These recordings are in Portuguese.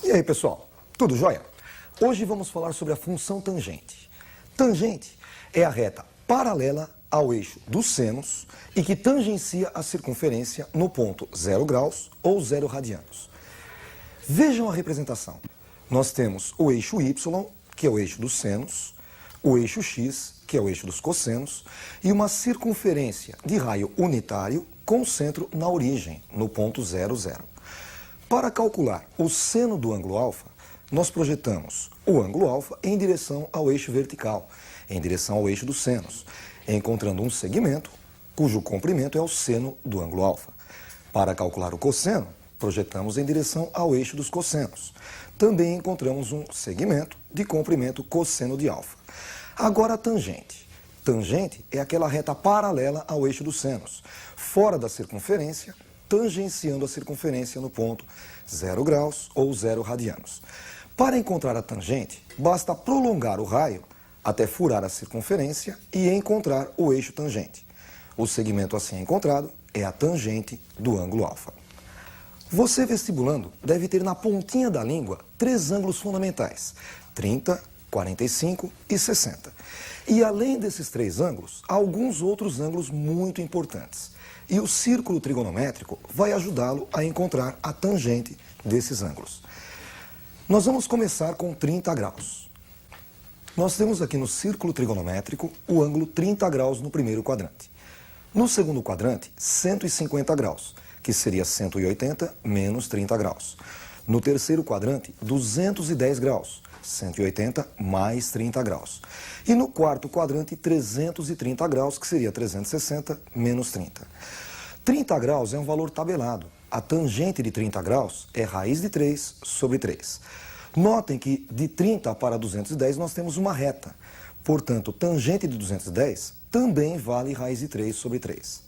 E aí, pessoal, tudo jóia? Hoje vamos falar sobre a função tangente. Tangente é a reta paralela ao eixo dos senos e que tangencia a circunferência no ponto 0 graus ou 0 radianos. Vejam a representação. Nós temos o eixo Y, que é o eixo dos senos, o eixo X, que é o eixo dos cossenos, e uma circunferência de raio unitário com centro na origem, no ponto 0, 0. Para calcular o seno do ângulo alfa, nós projetamos o ângulo alfa em direção ao eixo vertical, em direção ao eixo dos senos, encontrando um segmento cujo comprimento é o seno do ângulo alfa. Para calcular o cosseno, projetamos em direção ao eixo dos cossenos. Também encontramos um segmento de comprimento cosseno de alfa. Agora a tangente. Tangente é aquela reta paralela ao eixo dos senos, fora da circunferência, tangenciando a circunferência no ponto 0 graus ou 0 radianos. Para encontrar a tangente, basta prolongar o raio até furar a circunferência e encontrar o eixo tangente. O segmento assim encontrado é a tangente do ângulo alfa. Você, vestibulando, deve ter na pontinha da língua 3 ângulos fundamentais: 30, 45 e 60. E além desses 3 ângulos, há alguns outros ângulos muito importantes. E o círculo trigonométrico vai ajudá-lo a encontrar a tangente desses ângulos. Nós vamos começar com 30 graus. Nós temos aqui no círculo trigonométrico o ângulo 30 graus no primeiro quadrante. No segundo quadrante, 150 graus, que seria 180 menos 30 graus. No terceiro quadrante, 210 graus, 180 mais 30 graus. E no quarto quadrante, 330 graus, que seria 360 menos 30. 30 graus é um valor tabelado. A tangente de 30 graus é raiz de 3 sobre 3. Notem que de 30 para 210 nós temos uma reta. Portanto, tangente de 210 também vale raiz de 3 sobre 3.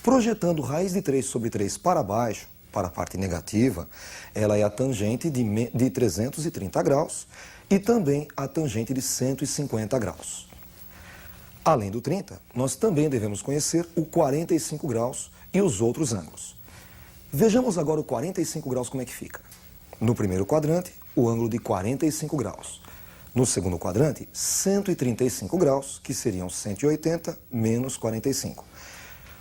Projetando raiz de 3 sobre 3 para baixo, para a parte negativa, ela é a tangente de 330 graus e também a tangente de 150 graus. Além do 30, nós também devemos conhecer o 45 graus e os outros ângulos. Vejamos agora o 45 graus como é que fica. No primeiro quadrante, o ângulo de 45 graus. No segundo quadrante, 135 graus, que seriam 180 menos 45.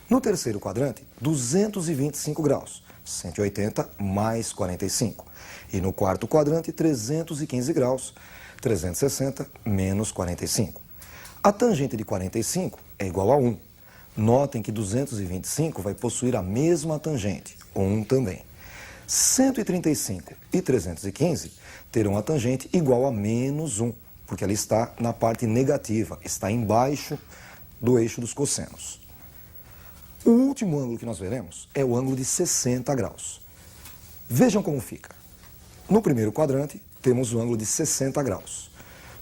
No terceiro quadrante, 225 graus, 180 mais 45. E no quarto quadrante, 315 graus, 360 menos 45. A tangente de 45 é igual a 1. Notem que 225 vai possuir a mesma tangente, 1 também. 135 e 315 terão a tangente igual a menos 1, porque ela está na parte negativa, está embaixo do eixo dos cossenos. O último ângulo que nós veremos é o ângulo de 60 graus. Vejam como fica. No primeiro quadrante, temos o ângulo de 60 graus.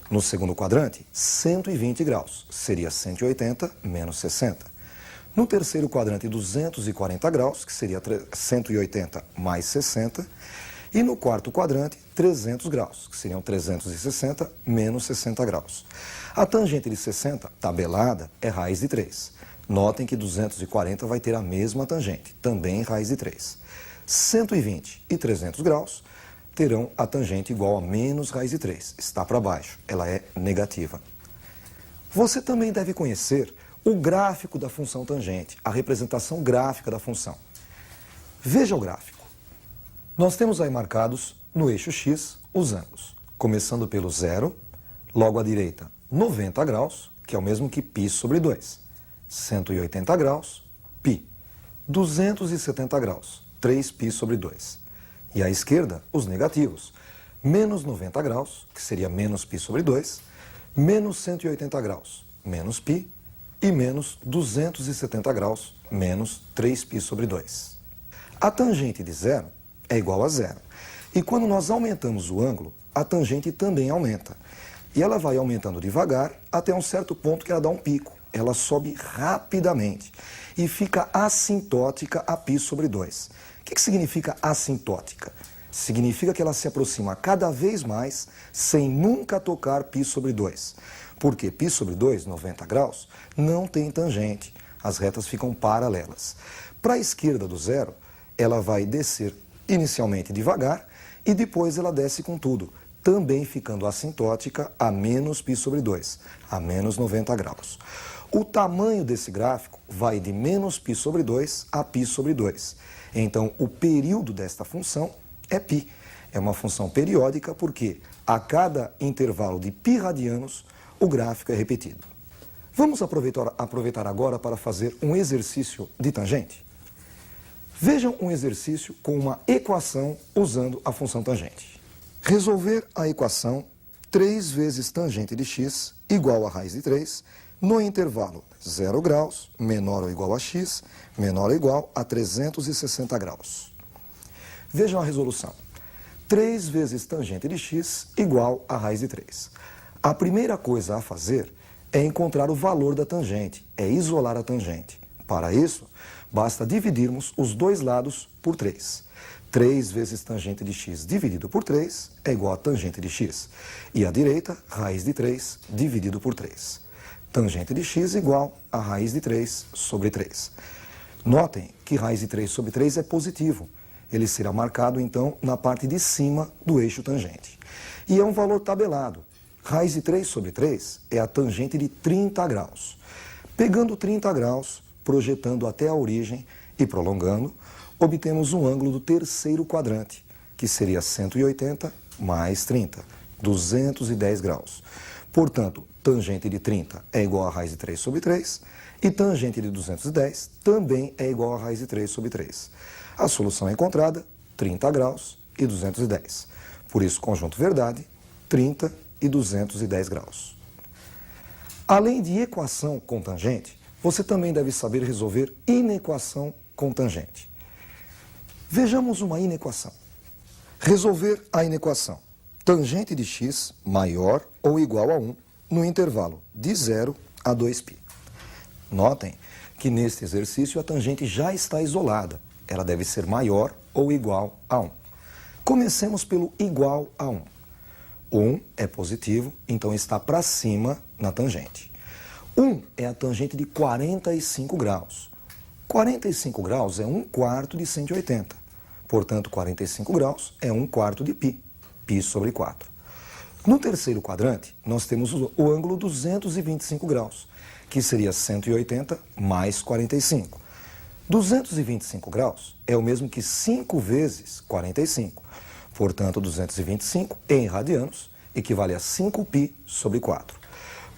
No segundo quadrante, 120 graus, seria 180 menos 60. No terceiro quadrante, 240 graus, que seria 180 mais 60. E no quarto quadrante, 300 graus, que seriam 360 menos 60 graus. A tangente de 60, tabelada, é raiz de 3. Notem que 240 vai ter a mesma tangente, também raiz de 3. 120 e 300 graus terão a tangente igual a menos raiz de 3. Está para baixo, ela é negativa. Você também deve conhecer o gráfico da função tangente, a representação gráfica da função. Veja o gráfico. Nós temos aí marcados no eixo X os ângulos, começando pelo 0, logo à direita 90 graus, que é o mesmo que π sobre 2, 180 graus, π, 270 graus, 3π sobre 2. E à esquerda, os negativos, menos 90 graus, que seria menos π sobre 2, menos 180 graus, menos π, e menos 270 graus, menos 3π sobre 2. A tangente de 0 é igual a 0. E quando nós aumentamos o ângulo, a tangente também aumenta. E ela vai aumentando devagar até um certo ponto que ela dá um pico. Ela sobe rapidamente e fica assintótica a π sobre 2. O que significa assintótica? Significa que ela se aproxima cada vez mais sem nunca tocar π sobre 2. Porque π sobre 2, 90 graus, não tem tangente. As retas ficam paralelas. Para a esquerda do 0, ela vai descer inicialmente devagar e depois ela desce com tudo, também ficando assintótica a menos π sobre 2, a menos 90 graus. O tamanho desse gráfico vai de menos π sobre 2 a π sobre 2. Então, o período desta função é π. É uma função periódica porque a cada intervalo de π radianos, o gráfico é repetido. Vamos aproveitar agora para fazer um exercício de tangente. Vejam um exercício com uma equação usando a função tangente. Resolver a equação 3 vezes tangente de x igual a raiz de 3 no intervalo 0 graus, menor ou igual a x, menor ou igual a 360 graus. Vejam a resolução. 3 vezes tangente de x igual a raiz de 3. A primeira coisa a fazer é encontrar o valor da tangente, é isolar a tangente. Para isso, basta dividirmos os dois lados por 3. 3 vezes tangente de x dividido por 3 é igual a tangente de x. E à direita, raiz de 3 dividido por 3. Tangente de x igual a raiz de 3 sobre 3. Notem que raiz de 3 sobre 3 é positivo. Ele será marcado, então, na parte de cima do eixo tangente. E é um valor tabelado. Raiz de 3 sobre 3 é a tangente de 30 graus. Pegando 30 graus, projetando até a origem e prolongando, obtemos um ângulo do terceiro quadrante, que seria 180 mais 30, 210 graus. Portanto, tangente de 30 é igual a raiz de 3 sobre 3 e tangente de 210 também é igual a raiz de 3 sobre 3. A solução é encontrada, 30 graus e 210. Por isso, conjunto verdade, 30 e 210 graus. Além de equação com tangente, você também deve saber resolver inequação com tangente. Vejamos uma inequação. Resolver a inequação. Tangente de x maior ou igual a 1 no intervalo de 0 a 2π. Notem que neste exercício a tangente já está isolada. Ela deve ser maior ou igual a 1. Comecemos pelo igual a 1. 1 é positivo, então está para cima na tangente. 1 é a tangente de 45 graus. 45 graus é 1/4 de 180. Portanto, 45 graus é 1/4 de π. π sobre 4. No terceiro quadrante, nós temos o ângulo 225 graus, que seria 180 mais 45. 225 graus é o mesmo que 5 vezes 45. Portanto, 225 em radianos equivale a 5π sobre 4.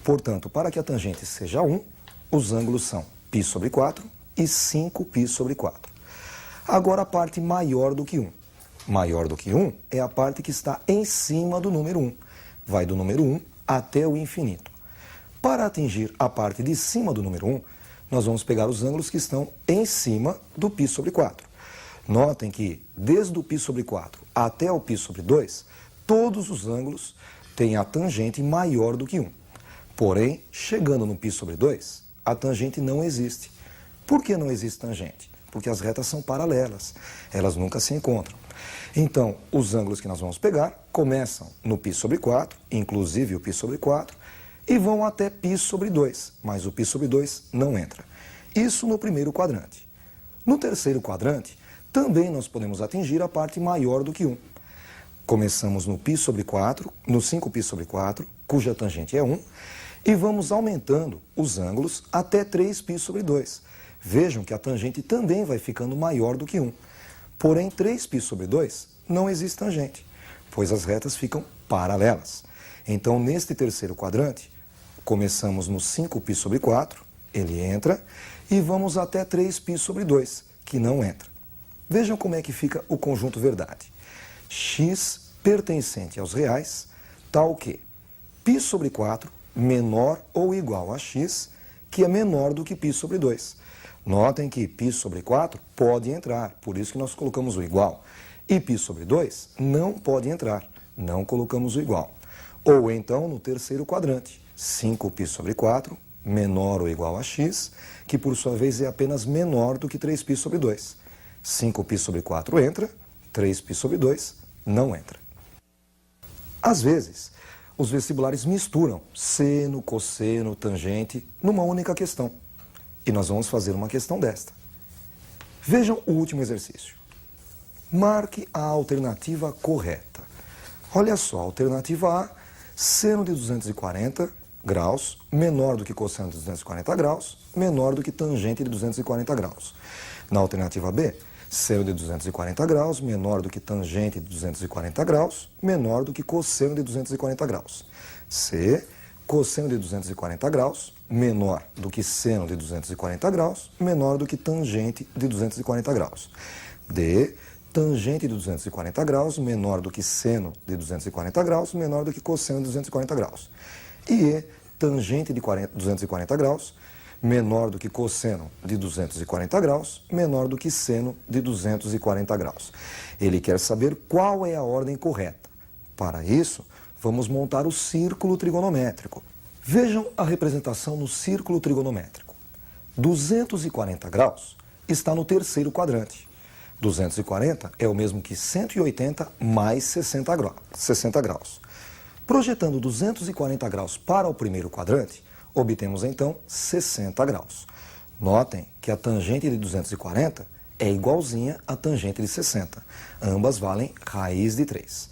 Portanto, para que a tangente seja 1, os ângulos são π sobre 4 e 5π sobre 4. Agora a parte maior do que 1. Maior do que 1 é a parte que está em cima do número 1. Vai do número 1 até o infinito. Para atingir a parte de cima do número 1, nós vamos pegar os ângulos que estão em cima do π sobre 4. Notem que, desde o π sobre 4 até o π sobre 2, todos os ângulos têm a tangente maior do que 1. Porém, chegando no π sobre 2, a tangente não existe. Por que não existe tangente? Porque as retas são paralelas, elas nunca se encontram. Então, os ângulos que nós vamos pegar começam no π sobre 4, inclusive o π sobre 4, e vão até π sobre 2, mas o π sobre 2 não entra. Isso no primeiro quadrante. No terceiro quadrante, também nós podemos atingir a parte maior do que 1. Começamos no π sobre 4, no 5π sobre 4, cuja tangente é 1, e vamos aumentando os ângulos até 3π sobre 2. Vejam que a tangente também vai ficando maior do que 1. Porém, 3π sobre 2 não existe tangente, pois as retas ficam paralelas. Então, neste terceiro quadrante, começamos no 5π sobre 4, ele entra, e vamos até 3π sobre 2, que não entra. Vejam como é que fica o conjunto verdade. X pertencente aos reais, tal que π sobre 4 menor ou igual a x, que é menor do que π sobre 2. Notem que π sobre 4 pode entrar, por isso que nós colocamos o igual. E π sobre 2 não pode entrar, não colocamos o igual. Ou então, no terceiro quadrante, 5π sobre 4 menor ou igual a x, que por sua vez é apenas menor do que 3π sobre 2. 5π sobre 4 entra, 3π sobre 2 não entra. Às vezes, os vestibulares misturam seno, cosseno, tangente numa única questão. E nós vamos fazer uma questão desta. Vejam o último exercício. Marque a alternativa correta. Olha só, alternativa A, seno de 240 graus, menor do que cosseno de 240 graus, menor do que tangente de 240 graus. Na alternativa B, seno de 240 graus, menor do que tangente de 240 graus, menor do que cosseno de 240 graus. C, cosseno de 240 graus, menor do que seno de 240 graus, menor do que tangente de 240 graus. D, tangente de 240 graus, menor do que seno de 240 graus, menor do que cosseno de 240 graus. E E, tangente de 240 graus, menor do que cosseno de 240 graus, menor do que seno de 240 graus. Ele quer saber qual é a ordem correta. Para isso, vamos montar o círculo trigonométrico. Vejam a representação no círculo trigonométrico. 240 graus está no terceiro quadrante. 240 é o mesmo que 180 mais 60 graus. Projetando 240 graus para o primeiro quadrante, obtemos então 60 graus. Notem que a tangente de 240 é igualzinha à tangente de 60. Ambas valem raiz de 3.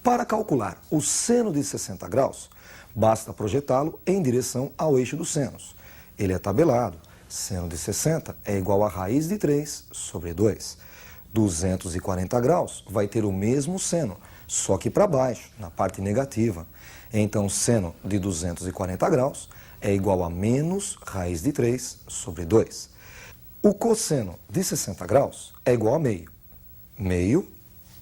Para calcular o seno de 60 graus, basta projetá-lo em direção ao eixo dos senos. Ele é tabelado. Seno de 60 é igual a raiz de 3 sobre 2. 240 graus vai ter o mesmo seno, só que para baixo, na parte negativa. Então, seno de 240 graus é igual a menos raiz de 3 sobre 2. O cosseno de 60 graus é igual a meio. Meio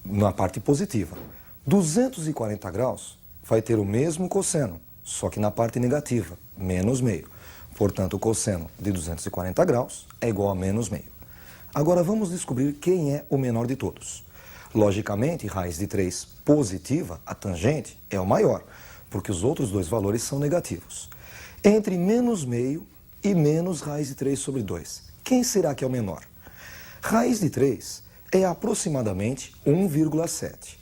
na parte positiva. 240 graus vai ter o mesmo cosseno, só que na parte negativa, menos meio. Portanto, o cosseno de 240 graus é igual a menos meio. Agora vamos descobrir quem é o menor de todos. Logicamente, raiz de 3 positiva, a tangente, é o maior, porque os outros dois valores são negativos. Entre menos meio e menos raiz de 3 sobre 2, quem será que é o menor? Raiz de 3 é aproximadamente 1,7.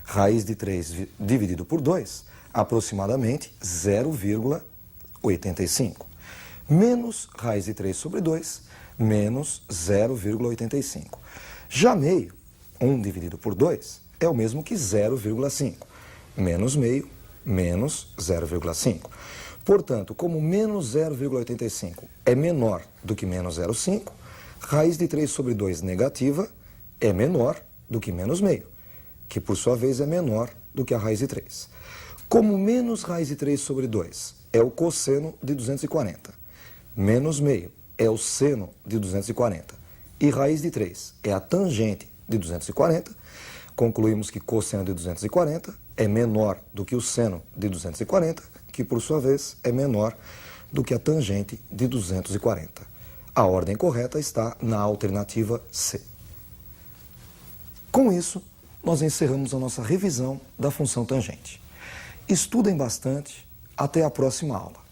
Raiz de 3 dividido por 2, aproximadamente 0,85. Menos raiz de 3 sobre 2, menos 0,85. Já meio, 1 dividido por 2, é o mesmo que 0,5. Menos meio, menos 0,5. Portanto, como menos 0,85 é menor do que menos 0,5, raiz de 3 sobre 2 negativa é menor do que menos meio, que por sua vez é menor do que a raiz de 3. Como menos raiz de 3 sobre 2 é o cosseno de 240, menos meio é o seno de 240 e raiz de 3 é a tangente de 240, concluímos que cosseno de 240 é menor do que o seno de 240, que por sua vez é menor do que a tangente de 240. A ordem correta está na alternativa C. Com isso, nós encerramos a nossa revisão da função tangente. Estudem bastante. Até a próxima aula.